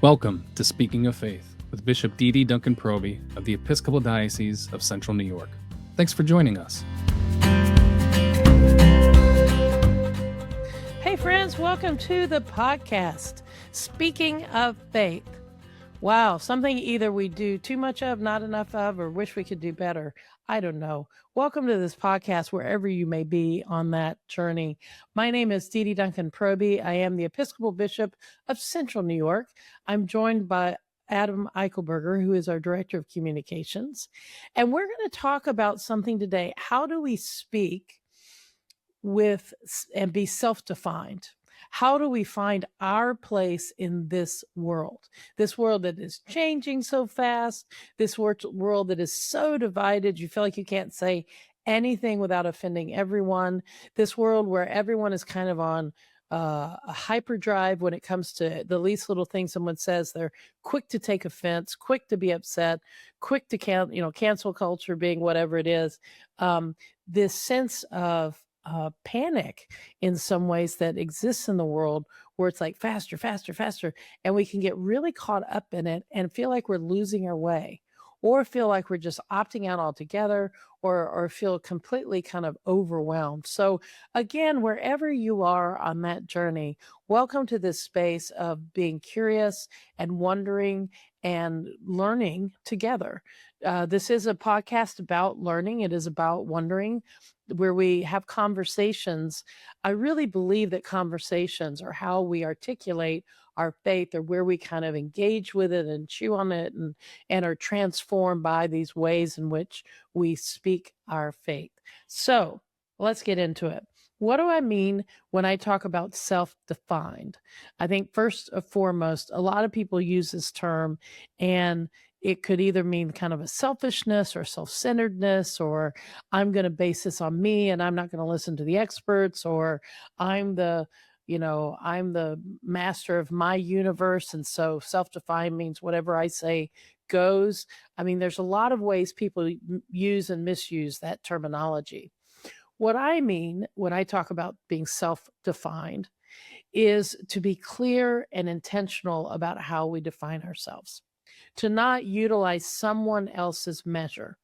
Welcome to Speaking of Faith with Bishop DeDe Duncan Proby of the Episcopal Diocese of Central New York. Thanks for joining us. Hey friends, welcome to the podcast, Speaking of Faith. Wow, something either we do too much of, not enough of, or wish we could do better. I don't know. Welcome to this podcast, wherever you may be on that journey. My name is DeDe Duncan Proby. I am the Episcopal Bishop of Central New York. I'm joined by Adam Eichelberger, who is our Director of Communications. And we're going to talk about something today. How do we speak with and be self-defined? How do we find our place in this world that is changing so fast, this world that is so divided, you feel like you can't say anything without offending everyone, this world where everyone is kind of on a hyperdrive when it comes to the least little thing someone says. They're quick to take offense, quick to be upset, quick to cancel culture being whatever it is. This sense of panic in some ways that exists in the world, where it's like faster, faster, faster. And we can get really caught up in it and feel like we're losing our way, or feel like we're just opting out altogether, or feel completely kind of overwhelmed. So again, wherever you are on that journey, welcome to this space of being curious and wondering and learning together. This is a podcast about learning. It is about wondering, where we have conversations. I really believe that conversations are how we articulate our faith, or where we kind of engage with it and chew on it and are transformed by these ways in which we speak our faith. So let's get into it. What do I mean when I talk about self-defined? I think first and foremost, a lot of people use this term, and it could either mean kind of a selfishness or self-centeredness, or I'm going to base this on me and I'm not going to listen to the experts, or I'm the master of my universe. And so self-defined means whatever I say goes. I mean, there's a lot of ways people use and misuse that terminology. What I mean when I talk about being self-defined is to be clear and intentional about how we define ourselves, to not utilize someone else's measure.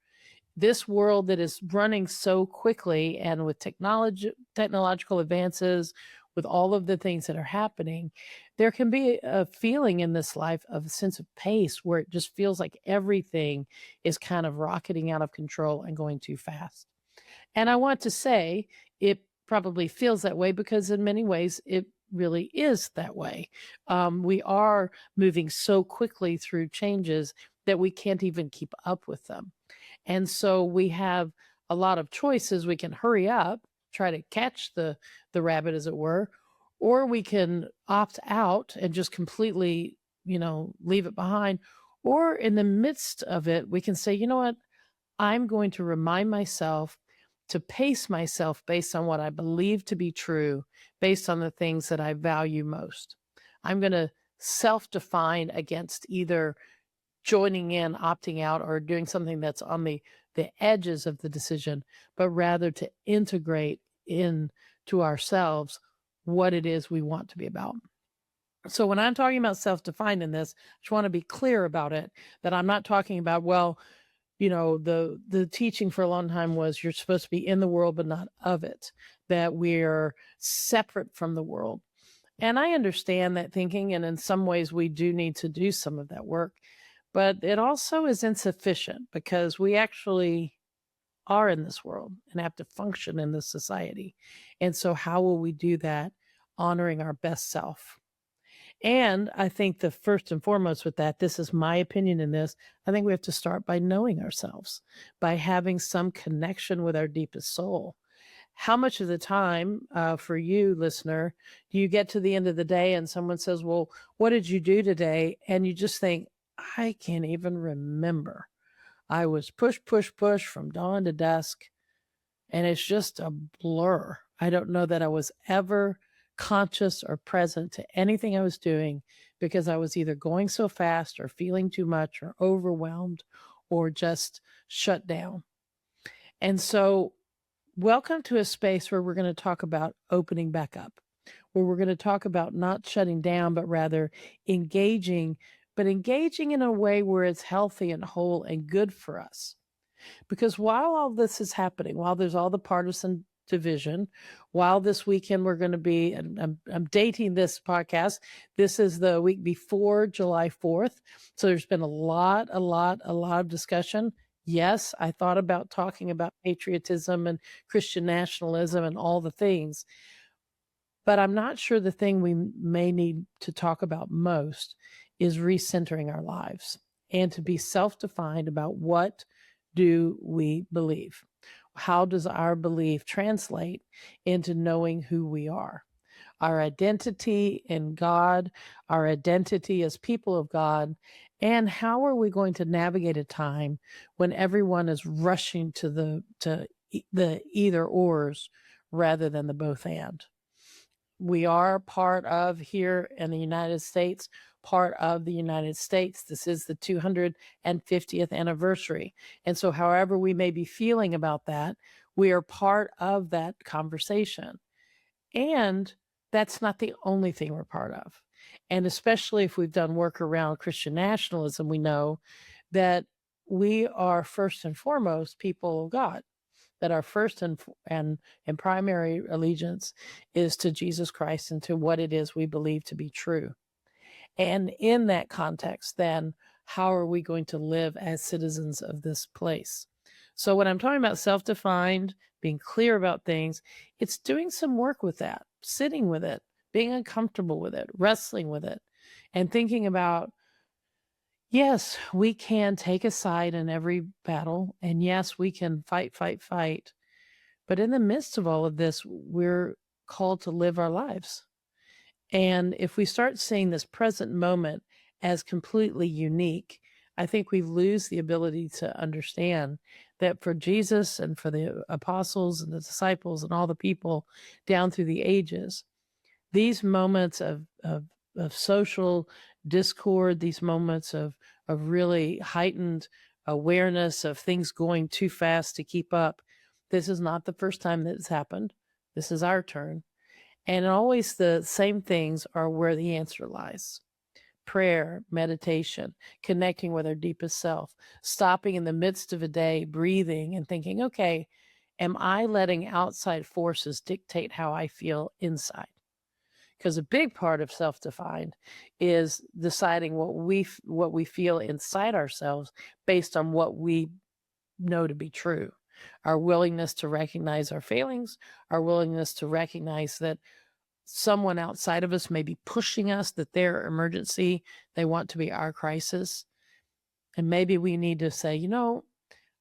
This world that is running so quickly, and with technological advances, with all of the things that are happening, there can be a feeling in this life of a sense of pace, where it just feels like everything is kind of rocketing out of control and going too fast. And I want to say it probably feels that way because in many ways it really is that way. We are moving so quickly through changes that we can't even keep up with them. And so we have a lot of choices. We can hurry up, try to catch the rabbit, as it were, or we can opt out and just completely, leave it behind. Or in the midst of it, we can say, you know what? I'm going to remind myself to pace myself based on what I believe to be true, based on the things that I value most. I'm going to self-define against either joining in, opting out, or doing something that's on the edges of the decision, but rather to integrate into ourselves what it is we want to be about. So when I'm talking about self-defined in this, I just want to be clear about it, that I'm not talking about, the teaching for a long time was you're supposed to be in the world, but not of it, that we're separate from the world. And I understand that thinking, and in some ways we do need to do some of that work, but it also is insufficient, because we actually are in this world and have to function in this society. And so how will we do that? Honoring our best self. And I think the first and foremost with that, this is my opinion in this, I think we have to start by knowing ourselves, by having some connection with our deepest soul. How much of the time, for you, listener, do you get to the end of the day and someone says, well, what did you do today? And you just think, I can't even remember. I was push, push, push from dawn to dusk, and it's just a blur. I don't know that I was ever conscious or present to anything I was doing, because I was either going so fast or feeling too much or overwhelmed or just shut down. And so welcome to a space where we're going to talk about opening back up, where we're going to talk about not shutting down, but rather engaging, but engaging in a way where it's healthy and whole and good for us. Because while all this is happening, while there's all the partisan division, while this weekend we're going to be, and I'm dating this podcast, this is the week before July 4th. So there's been a lot of discussion. Yes, I thought about talking about patriotism and Christian nationalism and all the things, but I'm not sure the thing we may need to talk about most is recentering our lives and to be self-defined about what do we believe? How does our belief translate into knowing who we are? Our identity in God, our identity as people of God, and how are we going to navigate a time when everyone is rushing to the either ors rather than the both and? We are part of here in the United States, part of the United States. This is the 250th anniversary. And so, however we may be feeling about that, we are part of that conversation. And that's not the only thing we're part of. And especially if we've done work around Christian nationalism, we know that we are first and foremost people of God, that our first and primary allegiance is to Jesus Christ and to what it is we believe to be true. And in that context, then, how are we going to live as citizens of this place? So when I'm talking about self-defined, being clear about things, it's doing some work with that, sitting with it, being uncomfortable with it, wrestling with it, and thinking about, yes, we can take a side in every battle, and yes, we can fight. But in the midst of all of this, we're called to live our lives. And if we start seeing this present moment as completely unique, I think we lose the ability to understand that for Jesus and for the apostles and the disciples and all the people down through the ages, these moments of social discord, these moments of really heightened awareness of things going too fast to keep up, this is not the first time that it's happened. This is our turn. And always the same things are where the answer lies. Prayer, meditation, connecting with our deepest self, stopping in the midst of a day, breathing and thinking, okay, am I letting outside forces dictate how I feel inside? Because a big part of self-defined is deciding what we feel inside ourselves based on what we know to be true. Our willingness to recognize our failings, our willingness to recognize that someone outside of us may be pushing us, that their emergency, they want to be our crisis. And maybe we need to say,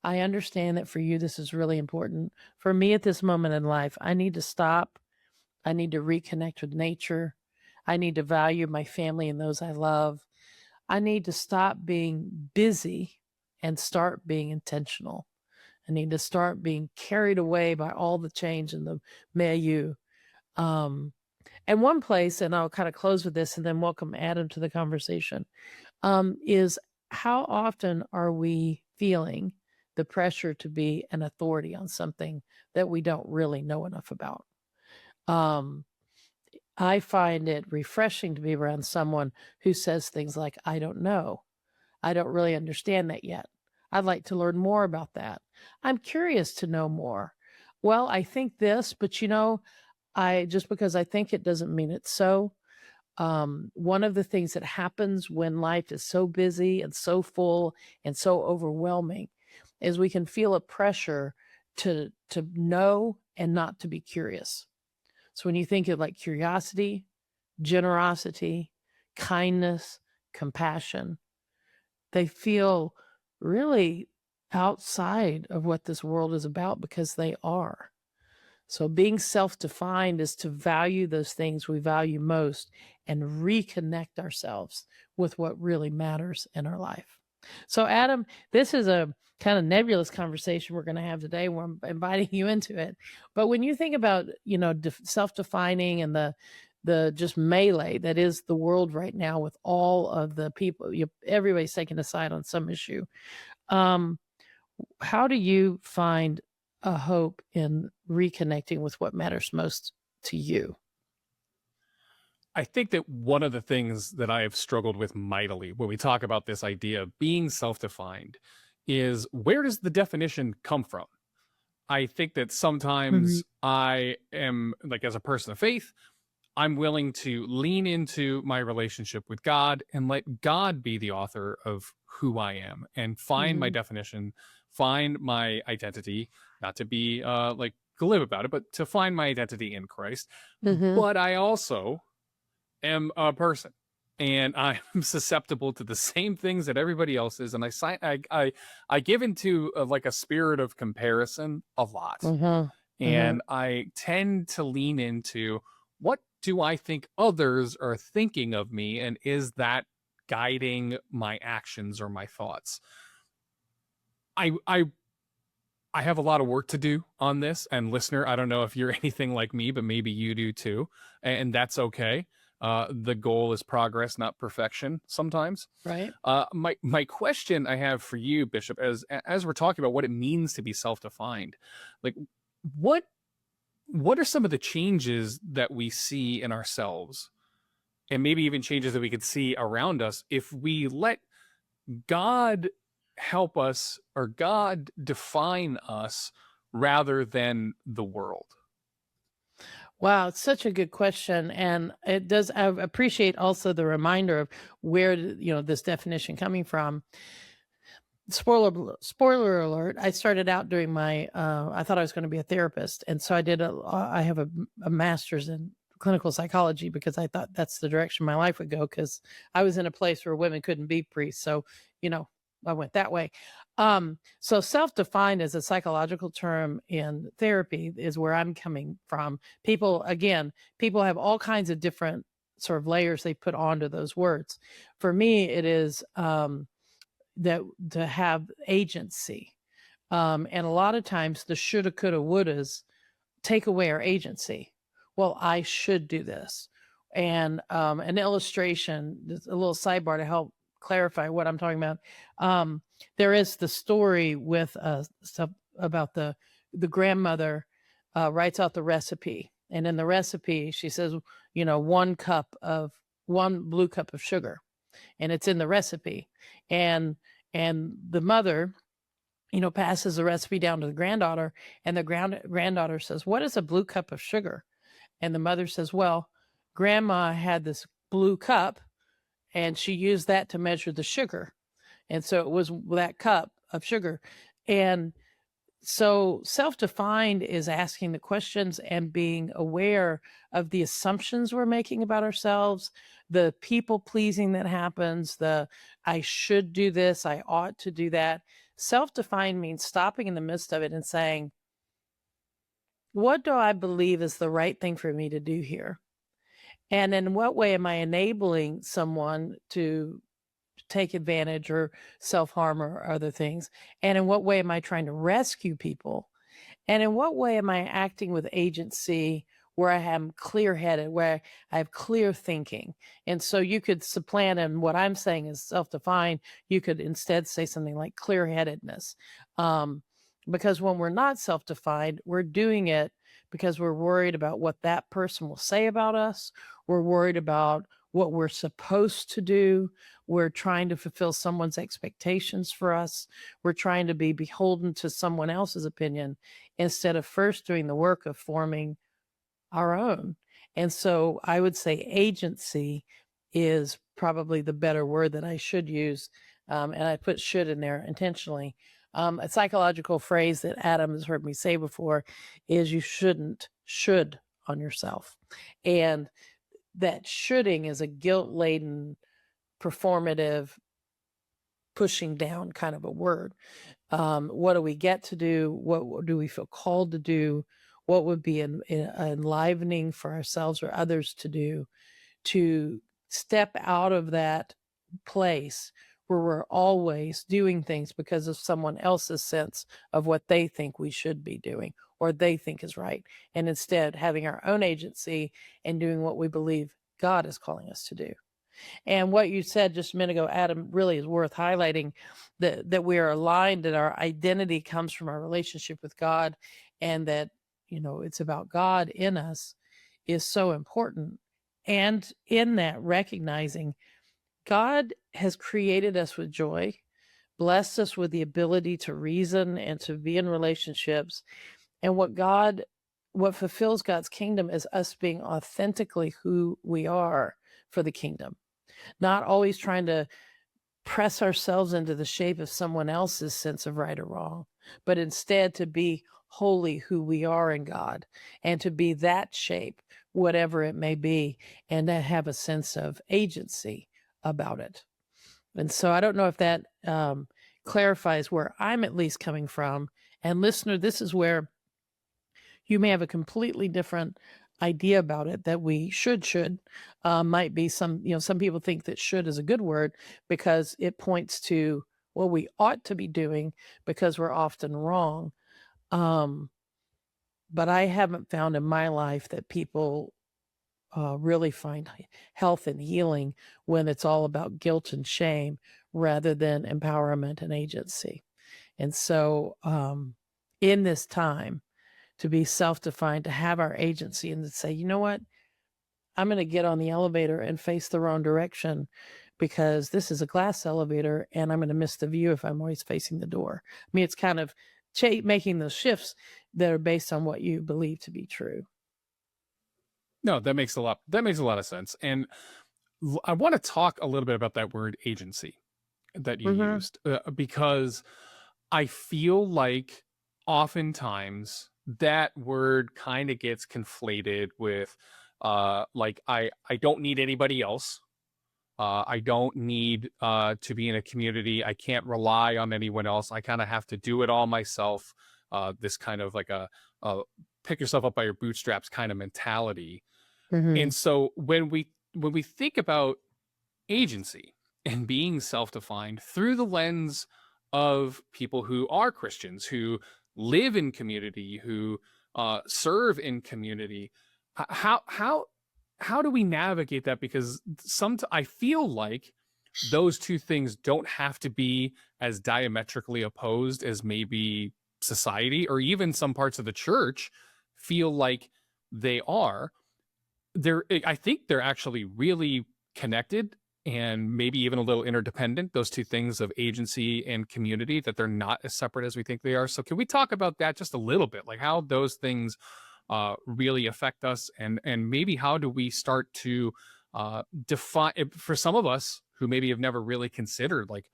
I understand that for you, this is really important. For me at this moment in life, I need to stop. I need to reconnect with nature. I need to value my family and those I love. I need to stop being busy and start being intentional. I need to start being carried away by all the change in the milieu. And one place, and I'll kind of close with this and then welcome Adam to the conversation, is how often are we feeling the pressure to be an authority on something that we don't really know enough about? I find it refreshing to be around someone who says things like, I don't know. I don't really understand that yet. I'd like to learn more about that. I'm curious to know more. Well, I think this, but I just because I think it doesn't mean it's so. One of the things that happens when life is so busy and so full and so overwhelming is we can feel a pressure to know and not to be curious. So when you think of like curiosity, generosity, kindness, compassion, they feel really outside of what this world is about because they are. So being self-defined is to value those things we value most and reconnect ourselves with what really matters in our life. So Adam, this is a kind of nebulous conversation we're going to have today where I'm inviting you into it. But when you think about, self-defining and the just melee that is the world right now with all of the people, everybody's taking a side on some issue. How do you find a hope in reconnecting with what matters most to you? I think that one of the things that I have struggled with mightily when we talk about this idea of being self-defined is, where does the definition come from? I think that sometimes I am, like, as a person of faith, I'm willing to lean into my relationship with God and let God be the author of who I am and find my Mm-hmm. definition, find my identity, not to be like glib about it, but to find my identity in Christ. Mm-hmm. But I also am a person, and I'm susceptible to the same things that everybody else is, and I give into like a spirit of comparison a lot, Mm-hmm. Mm-hmm. and I tend to lean into, what do I think others are thinking of me, and is that guiding my actions or my thoughts? I have a lot of work to do on this, and listener, I don't know if you're anything like me, but maybe you do too, and that's okay. The goal is progress, not perfection. Sometimes. Right. My question I have for you, Bishop, as we're talking about what it means to be self-defined, like, what what are some of the changes that we see in ourselves, and maybe even changes that we could see around us, if we let God help us, or God define us, rather than the world? Wow, it's such a good question, and it does. I appreciate also the reminder of where this definition coming from. Spoiler alert! I started out doing my. I thought I was going to be a therapist, and so I did. I have a master's in clinical psychology because I thought that's the direction my life would go. Because I was in a place where women couldn't be priests, so you know I went that way. So self-defined as a psychological term in therapy is where I'm coming from. People have all kinds of different sort of layers they put onto those words. For me, it is. That to have agency. And a lot of times the shoulda, coulda, wouldas take away our agency. Well, I should do this. And an illustration, just a little sidebar to help clarify what I'm talking about. There is the story with stuff about the grandmother writes out the recipe. And in the recipe, she says, one blue cup of sugar, and it's in the recipe. And the mother, passes the recipe down to the granddaughter, and the granddaughter says, "What is a blue cup of sugar?" And the mother says, "Well, grandma had this blue cup, and she used that to measure the sugar. And so it was that cup of sugar." And so self-defined is asking the questions and being aware of the assumptions we're making about ourselves, the people pleasing that happens, the I should do this, I ought to do that. Self-defined means stopping in the midst of it and saying, what do I believe is the right thing for me to do here? And in what way am I enabling someone to take advantage or self-harm or other things? And in what way am I trying to rescue people? And in what way am I acting with agency where I am clear-headed, where I have clear thinking? And so you could supplant, and what I'm saying is self-defined. You could instead say something like clear-headedness. Because when we're not self-defined, we're doing it because we're worried about what that person will say about us. We're worried about what we're supposed to do. We're trying to fulfill someone's expectations for us. We're trying to be beholden to someone else's opinion instead of first doing the work of forming our own. And so I would say agency is probably the better word that I should use. And I put should in there intentionally. A psychological phrase that Adam has heard me say before is you should on yourself. And that shoulding is a guilt-laden, performative, pushing down kind of a word. What do we get to do? What do we feel called to do? What would be enlivening for ourselves or others to do, to step out of that place where we're always doing things because of someone else's sense of what they think we should be doing or they think is right, and instead having our own agency and doing what we believe God is calling us to do. And what you said just a minute ago, Adam, really is worth highlighting, that we are aligned, that our identity comes from our relationship with God, and that, it's about God in us is so important. And in that, recognizing God has created us with joy, blessed us with the ability to reason and to be in relationships. And what fulfills God's kingdom is us being authentically who we are for the kingdom, not always trying to press ourselves into the shape of someone else's sense of right or wrong, but instead to be wholly who we are in God and to be that shape, whatever it may be, and to have a sense of agency about it. And so I don't know if that clarifies where I'm at least coming from. And listener, this is where you may have a completely different idea about it, that we should might be some people think that should is a good word because it points to what we ought to be doing because we're often wrong. um but I haven't found in my life that people really find health and healing when it's all about guilt and shame rather than empowerment and agency. And so in this time, to be self-defined, to have our agency and to say, you know what, I'm going to get on the elevator and face the wrong direction because this is a glass elevator and I'm going to miss the view if I'm always facing the door. I mean, it's kind of making those shifts that are based on what you believe to be true. No, that makes a lot of sense. And I want to talk a little bit about that word agency that you Mm-hmm. used, because I feel like oftentimes that word kind of gets conflated with like I don't need anybody else. I don't need to be in a community. I can't rely on anyone else. I kind of have to do it all myself. This kind of like a pick yourself up by your bootstraps kind of mentality. Mm-hmm. And so when we think about agency and being self-defined through the lens of people who are Christians, who live in community, who serve in community, how do we navigate that? Because I feel like those two things don't have to be as diametrically opposed as maybe society or even some parts of the church feel like they are. I think they're actually really connected and maybe even a little interdependent, those two things of agency and community, that they're not as separate as we think they are. So can we talk about that just a little bit, like how those things really affect us, and maybe how do we start to define, for some of us who maybe have never really considered like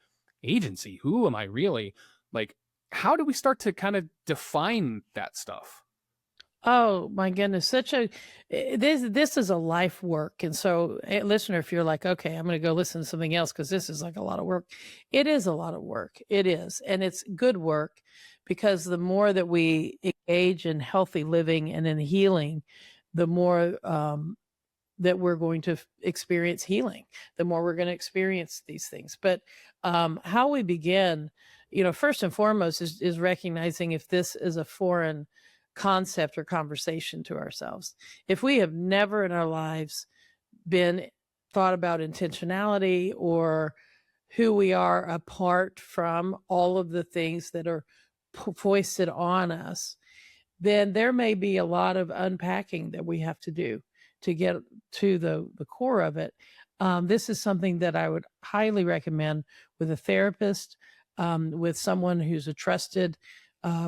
agency, who am I really, like how do we start to kind of define that stuff? Oh my goodness, this is a life work. And so, listener, if you're like, okay, I'm going to go listen to something else because this is like a lot of work. It is a lot of work. It is, and it's good work because the more that we engage in healthy living and in healing, the more that we're going to experience healing, the more we're going to experience these things. But how we begin, first and foremost is recognizing if this is a foreign concept or conversation to ourselves. If we have never in our lives been thought about intentionality or who we are apart from all of the things that are foisted on us, then there may be a lot of unpacking that we have to do to get to the core of it. This is something that I would highly recommend with a therapist, with someone who's a trusted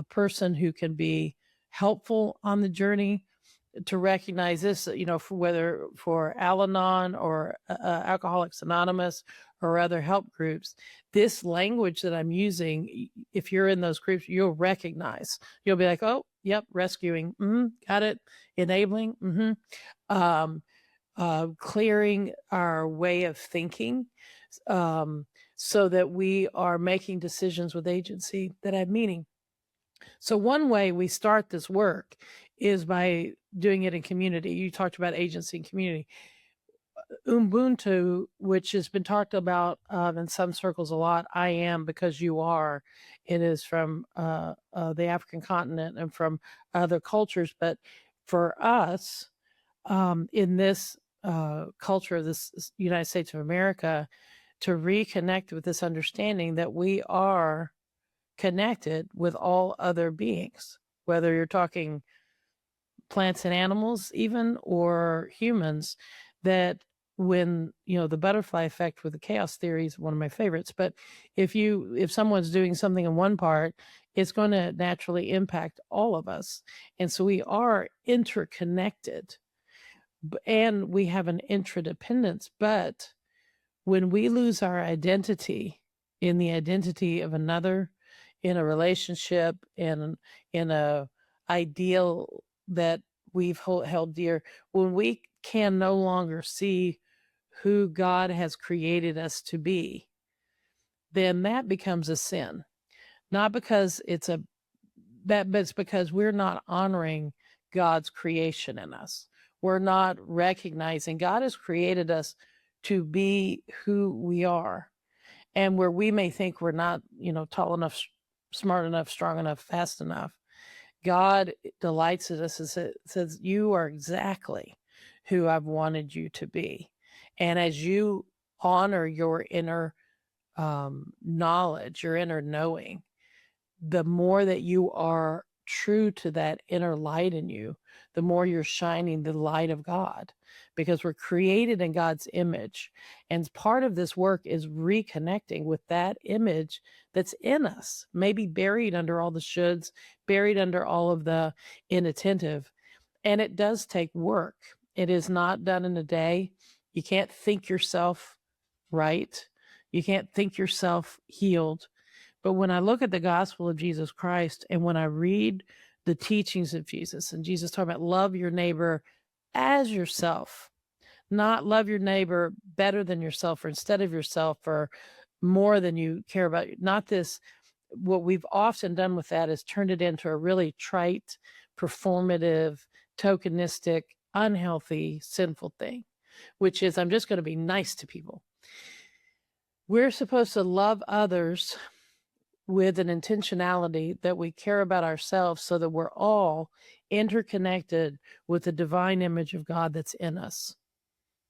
person who can be helpful on the journey to recognize this, for whether for Al-Anon or Alcoholics Anonymous or other help groups, this language that I'm using, if you're in those groups, you'll recognize. You'll be like, oh, yep, rescuing, got it, enabling, clearing our way of thinking, so that we are making decisions with agency that have meaning. So one way we start this work is by doing it in community. You talked about agency and community. Ubuntu, which has been talked about in some circles a lot, I am because you are. It is from the African continent and from other cultures. But for us, in this culture of this United States of America, to reconnect with this understanding that we are connected with all other beings, whether you're talking plants and animals, even, or humans, that when, the butterfly effect with the chaos theory is one of my favorites, but if someone's doing something in one part, it's going to naturally impact all of us. And so we are interconnected and we have an interdependence. But when we lose our identity in the identity of another, in a relationship, in a ideal that we've held dear, when we can no longer see who God has created us to be, then that becomes a sin. Not because but it's because we're not honoring God's creation in us. We're not recognizing God has created us to be who we are. And where we may think we're not, tall enough, smart enough, strong enough, fast enough, God delights in us and says, you are exactly who I've wanted you to be. And as you honor your inner knowledge, your inner knowing, the more that you are true to that inner light in you, the more you're shining the light of God, because we're created in God's image. And part of this work is reconnecting with that image that's in us, maybe buried under all the shoulds, buried under all of the inattentive. And it does take work. It is not done in a day. You can't think yourself right. You can't think yourself healed. But when I look at the gospel of Jesus Christ and when I read the teachings of Jesus, and Jesus talking about love your neighbor as yourself, not love your neighbor better than yourself or instead of yourself or more than you care about, not this. What we've often done with that is turned it into a really trite, performative, tokenistic, unhealthy, sinful thing, which is I'm just going to be nice to people. We're supposed to love others with an intentionality that we care about ourselves so that we're all interconnected with the divine image of God that's in us.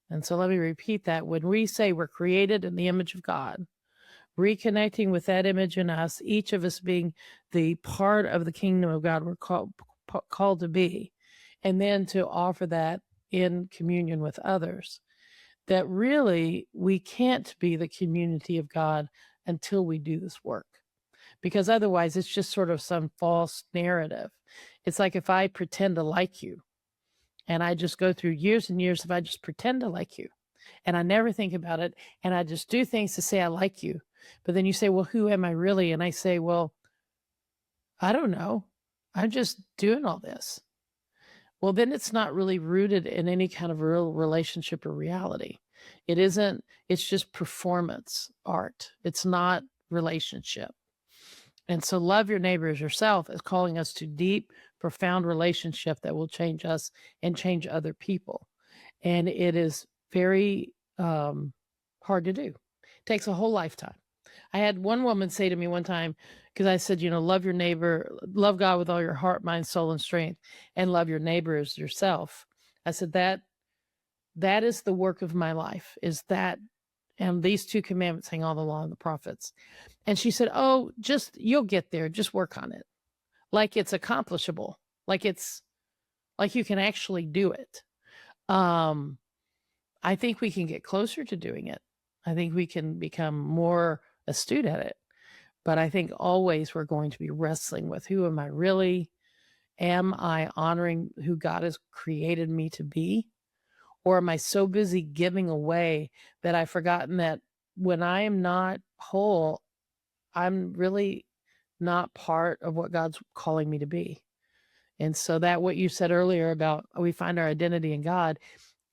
And so let me repeat that. When we say we're created in the image of God, reconnecting with that image in us, each of us being the part of the kingdom of God we're called to be, and then to offer that in communion with others, that really we can't be the community of God until we do this work. Because otherwise it's just sort of some false narrative. It's like if I pretend to like you and I just go through years and years, if I just pretend to like you and I never think about it and I just do things to say I like you, but then you say, well, who am I really? And I say, well, I don't know. I'm just doing all this. Well, then it's not really rooted in any kind of real relationship or reality. It isn't, it's just performance art. It's not relationship. And so love your neighbor as yourself is calling us to deep, profound relationship that will change us and change other people. And it is very hard to do. It takes a whole lifetime. I had one woman say to me one time, because I said, love your neighbor, love God with all your heart, mind, soul, and strength, and love your neighbor as yourself. I said, that is the work of my life, is that, and these two commandments hang on the law and the prophets. And she said, oh, you'll get there. Just work on it. Like it's accomplishable. Like you can actually do it. I think we can get closer to doing it. I think we can become more astute at it. But I think always we're going to be wrestling with who am I really? Am I honoring who God has created me to be? Or am I so busy giving away that I've forgotten that when I am not whole, I'm really not part of what God's calling me to be. And so that what you said earlier about we find our identity in God,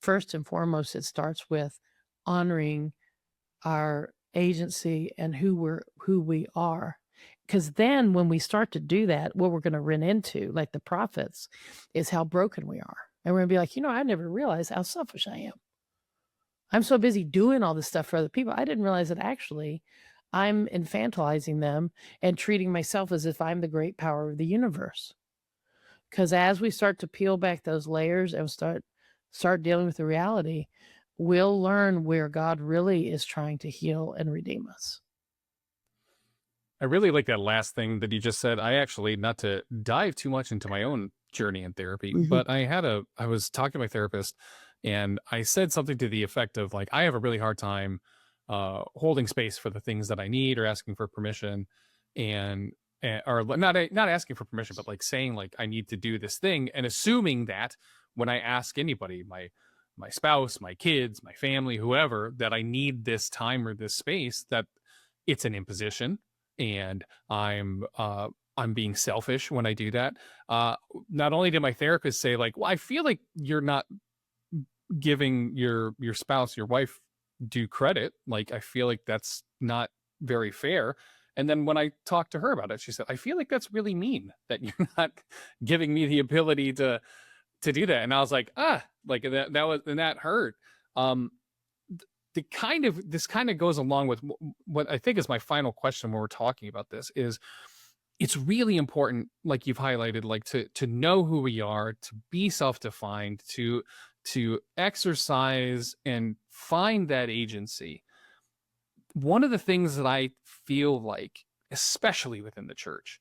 first and foremost, it starts with honoring our agency and who we are. Because then when we start to do that, what we're going to run into, like the prophets, is how broken we are. And we're going to be like, I never realized how selfish I am. I'm so busy doing all this stuff for other people. I didn't realize that actually I'm infantilizing them and treating myself as if I'm the great power of the universe. Because as we start to peel back those layers and start dealing with the reality, we'll learn where God really is trying to heal and redeem us. I really like that last thing that you just said. I actually, not to dive too much into my own journey in therapy, but I was talking to my therapist And I said something to the effect of like, I have a really hard time holding space for the things that I need or asking for permission, and or not asking for permission, but like saying like I need to do this thing, and assuming that when I ask anybody, my spouse, my kids, my family, whoever, that I need this time or this space, that it's an imposition, and I'm being selfish when I do that. Uh, Not only did my therapist say like, well, I feel like you're not giving your spouse, your wife, due credit. Like, I feel like that's not very fair. And then when I talked to her about it, she said, I feel like that's really mean that you're not giving me the ability to do that. And I was like, like that was, and that hurt. Um, this kind of goes along with what I think is my final question when we're talking about this is, it's really important, like you've highlighted, like to know who we are, to be self-defined, to exercise and find that agency. One of the things that I feel like, especially within the church,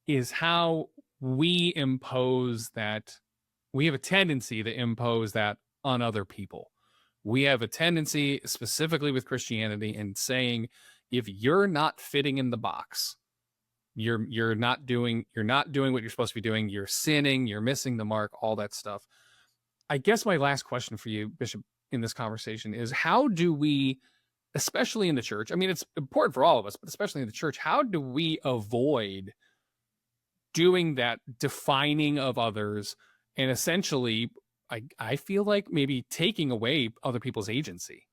is how we impose that. We have a tendency to impose that on other people. We have a tendency, specifically with Christianity, in saying, if you're not fitting in the box, you're not doing what you're supposed to be doing, you're sinning, you're missing the mark, all that stuff. I guess my last question for you, Bishop, in this conversation is, how do we, especially in the church, I mean, it's important for all of us, but especially in the church, how do we avoid doing that defining of others, and essentially, I feel like maybe taking away other people's agency?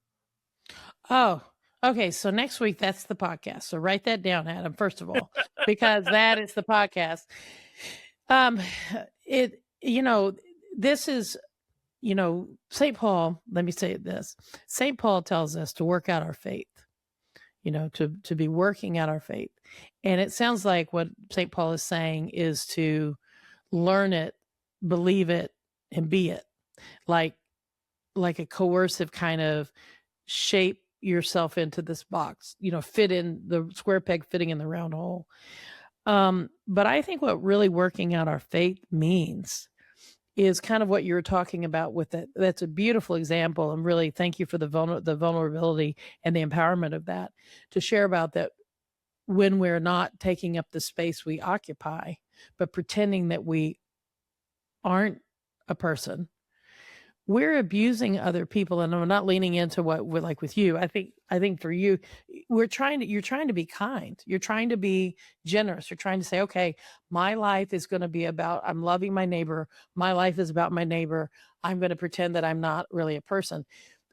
Oh, okay. So next week, that's the podcast. So write that down, Adam, first of all, because that is the podcast. It, this is, St. Paul, let me say this. St. Paul tells us to work out our faith, to be working out our faith. And it sounds like what St. Paul is saying is to learn it, believe it, and be it. Like a coercive kind of shape yourself into this box, fit in the square peg fitting in the round hole. But I think what really working out our faith means is kind of what you were talking about with it. That's a beautiful example. And really thank you for the vulnerability and the empowerment of that, to share about that, when we're not taking up the space we occupy, but pretending that we aren't a person, we're abusing other people. And I'm not leaning into what we're like with you. I think for you, you're trying to be kind. You're trying to be generous. You're trying to say, okay, my life is going to be about, I'm loving my neighbor. My life is about my neighbor. I'm going to pretend that I'm not really a person.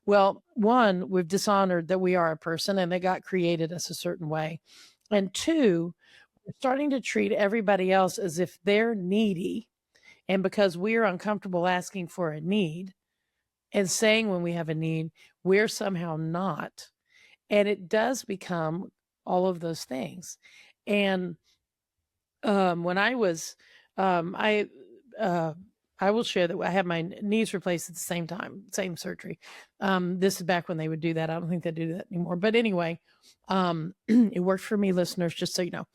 Well, one, we've dishonored that we are a person and that God created us a certain way. And two, we're starting to treat everybody else as if they're needy. And because we're uncomfortable asking for a need and saying when we have a need, we're somehow not. And it does become all of those things. And when I was, I will share that I had my knees replaced at the same time, same surgery. This is back when they would do that. I don't think they do that anymore. But anyway, it worked for me, listeners, just so you know,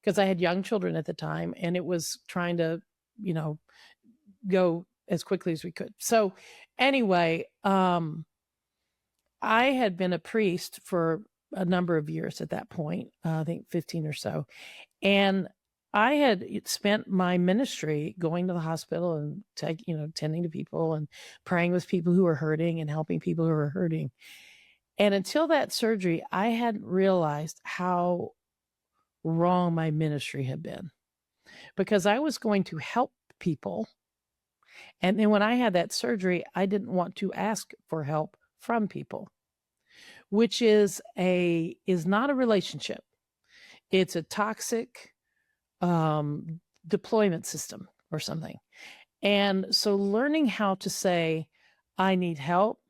because I had young children at the time, and it was trying to, go as quickly as we could. So anyway, I had been a priest for a number of years at that point, I think 15 or so. And I had spent my ministry going to the hospital and tending to people and praying with people who were hurting and helping people who were hurting. And until that surgery, I hadn't realized how wrong my ministry had been, because I was going to help people. And then when I had that surgery, I didn't want to ask for help from people, which is not a relationship. It's a toxic deployment system or something. And so learning how to say, I need help,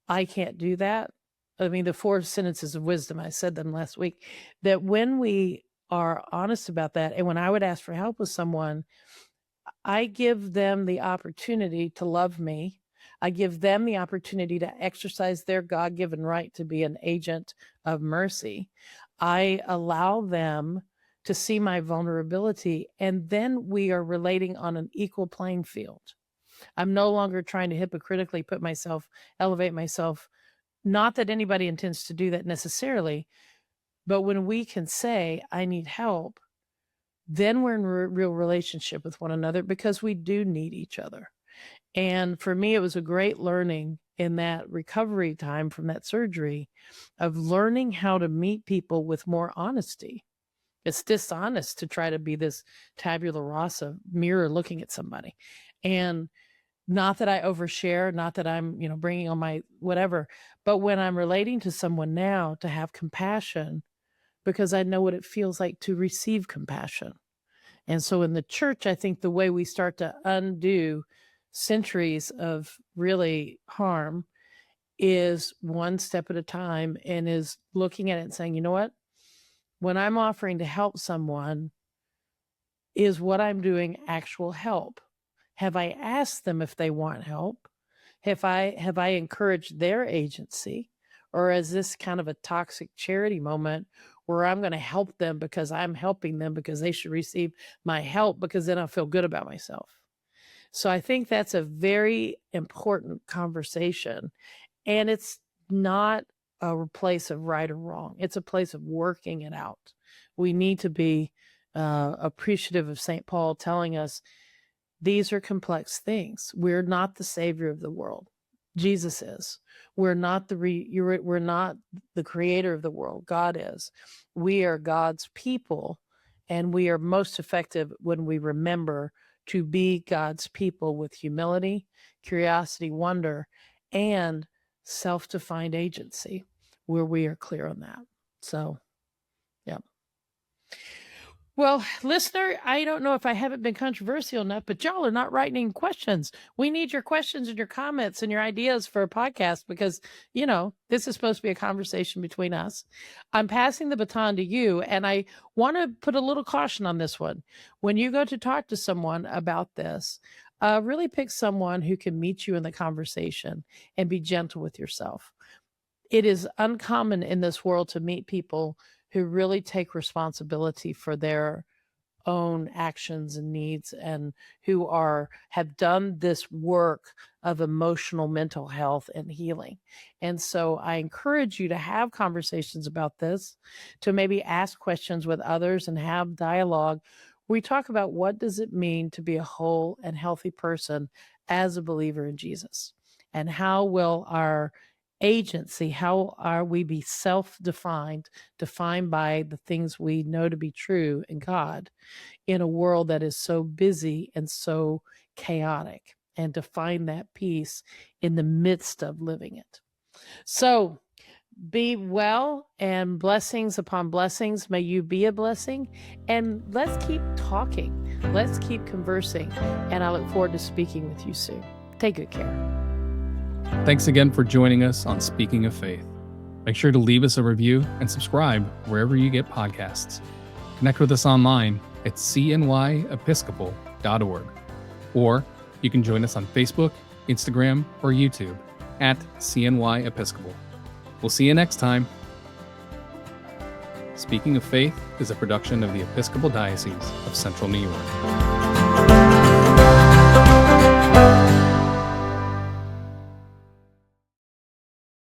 I can't do that. I mean, the 4 sentences of wisdom, I said them last week, that when we are honest about that, and when I would ask for help with someone, I give them the opportunity to love me. I give them the opportunity to exercise their God-given right to be an agent of mercy. I allow them to see my vulnerability, and then we are relating on an equal playing field. I'm no longer trying to hypocritically elevate myself. Not that anybody intends to do that necessarily, but when we can say, I need help, then we're in real relationship with one another because we do need each other. And for me, it was a great learning in that recovery time from that surgery of learning how to meet people with more honesty. It's dishonest to try to be this tabula rasa mirror looking at somebody. And not that I overshare, not that I'm, bringing on my whatever, but when I'm relating to someone now, to have compassion because I know what it feels like to receive compassion. And so in the church, I think the way we start to undo centuries of really harm is one step at a time, and is looking at it and saying, you know what? When I'm offering to help someone, is what I'm doing actual help? Have I asked them if they want help? Have I encouraged their agency? Or is this kind of a toxic charity moment where I'm going to help them because I'm helping them because they should receive my help because then I'll feel good about myself? So I think that's a very important conversation. And it's not a place of right or wrong. It's a place of working it out. We need to be appreciative of St. Paul telling us these are complex things. We're not the savior of the world. Jesus is. We're not we're not the creator of the world. God is. We are God's people, and we are most effective when we remember to be God's people with humility, curiosity, wonder, and self-defined agency, where we are clear on that. So, yeah. Well, listener, I don't know if I haven't been controversial enough, but y'all are not writing any questions. We need your questions and your comments and your ideas for a podcast because, this is supposed to be a conversation between us. I'm passing the baton to you, and I want to put a little caution on this one. When you go to talk to someone about this, really pick someone who can meet you in the conversation and be gentle with yourself. It is uncommon in this world to meet people who really take responsibility for their own actions and needs, and who have done this work of emotional mental health and healing. And so I encourage you to have conversations about this, to maybe ask questions with others and have dialogue. We talk about what does it mean to be a whole and healthy person as a believer in Jesus, and how will our agency, how are we be self-defined, defined by the things we know to be true in God, in a world that is so busy and so chaotic, and to find that peace in the midst of living it. So be well, and blessings upon blessings. May you be a blessing, and let's keep talking. Let's keep conversing. And I look forward to speaking with you soon. Take good care. Thanks again for joining us on Speaking of Faith. Make sure to leave us a review and subscribe wherever you get podcasts. Connect with us online at cnyepiscopal.org. Or you can join us on Facebook, Instagram, or YouTube at CNY Episcopal. We'll see you next time. Speaking of Faith is a production of the Episcopal Diocese of Central New York.